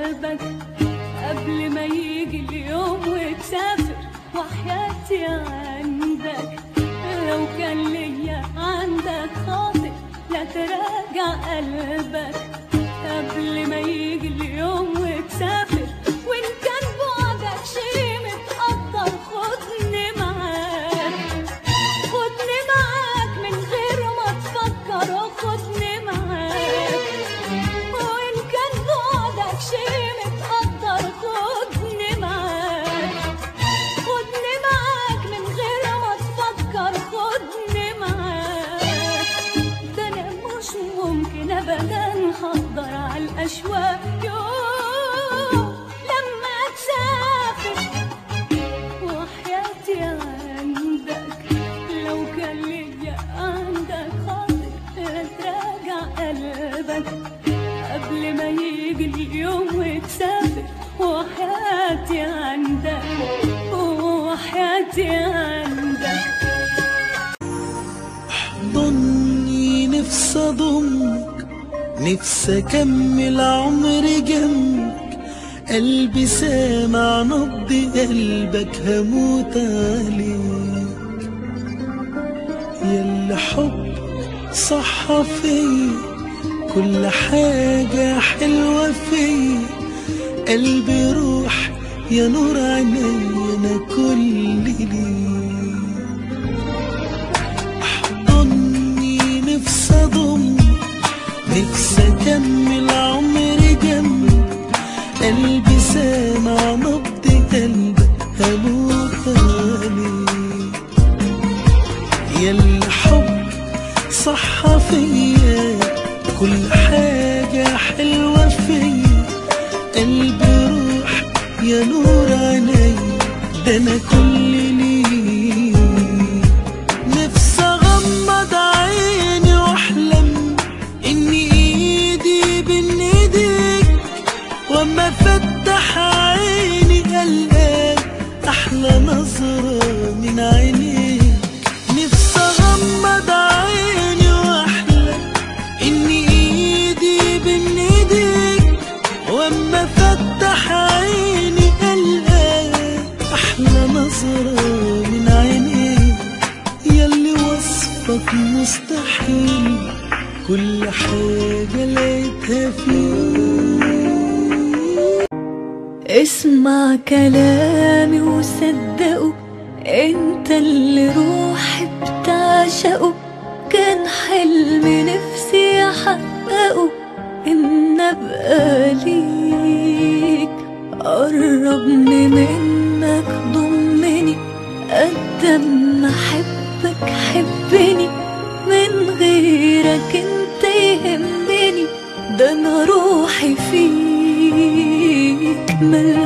قلبك قبل ما يجي اليوم وتسافر، وحياتي عندك لو كان ليا عندك خاطر لا تراجع قلبك قبل ما يجي اليوم وتسافر. وإن كان بعدك شي متقدر خدني معاك، خدني معاك من غير ما تفكر، خدني معاك. وإن كان بعدك شي متقدر خدني معاك، خدني معاك من غير ما تفكر، خدني معاك. ده أنا مش ممكن أبدا هقدر على الأشواق يوم لما تسافر، وحياتي عندك لو كان ليا عندك خاطر تراجع قلبك قبل ما يجي اليوم وتسافر، وحياتي عندك وحياتي عندك. احضني نفسي اضمك، نفسي اكمل عمري جنبك، قلبي سامع نبض قلبك هموت عليك. ياللي حبك صح فيا كل حاجة حلوة فيا، قلبي روح يا نور عيني انا كل ليك. احضني نفسي اضمك، نفسي اكمل عمري جنبك، قلبي سامع نبض قلبك هموت عليك. ياللي حب صح فيا كل حاجة حلوة فيا، قلبي روح يا نور عيني ده انا كل ليك. نفسي اغمض عيني واحلم ان ايدي بين ايديك، واما افتح عيني القاك احلى نظرة من عينيك. نفسي اغمض عيني واحلم ان ايدي بين ايديك، واما افتح عيني القاك احلى نظرة من عينيك. ياللي وصفك مستحيل كل حاجة لقيتها فيك. اسمع كلامي وصدقه، انت اللي روحي بتعشقه، كان حلمي نفسي احققه ان ابقى ليك. قربني منك ضمني قد ما احبك حبني، من غيرك انت يهمني، ده انا روحي فيك ملهاش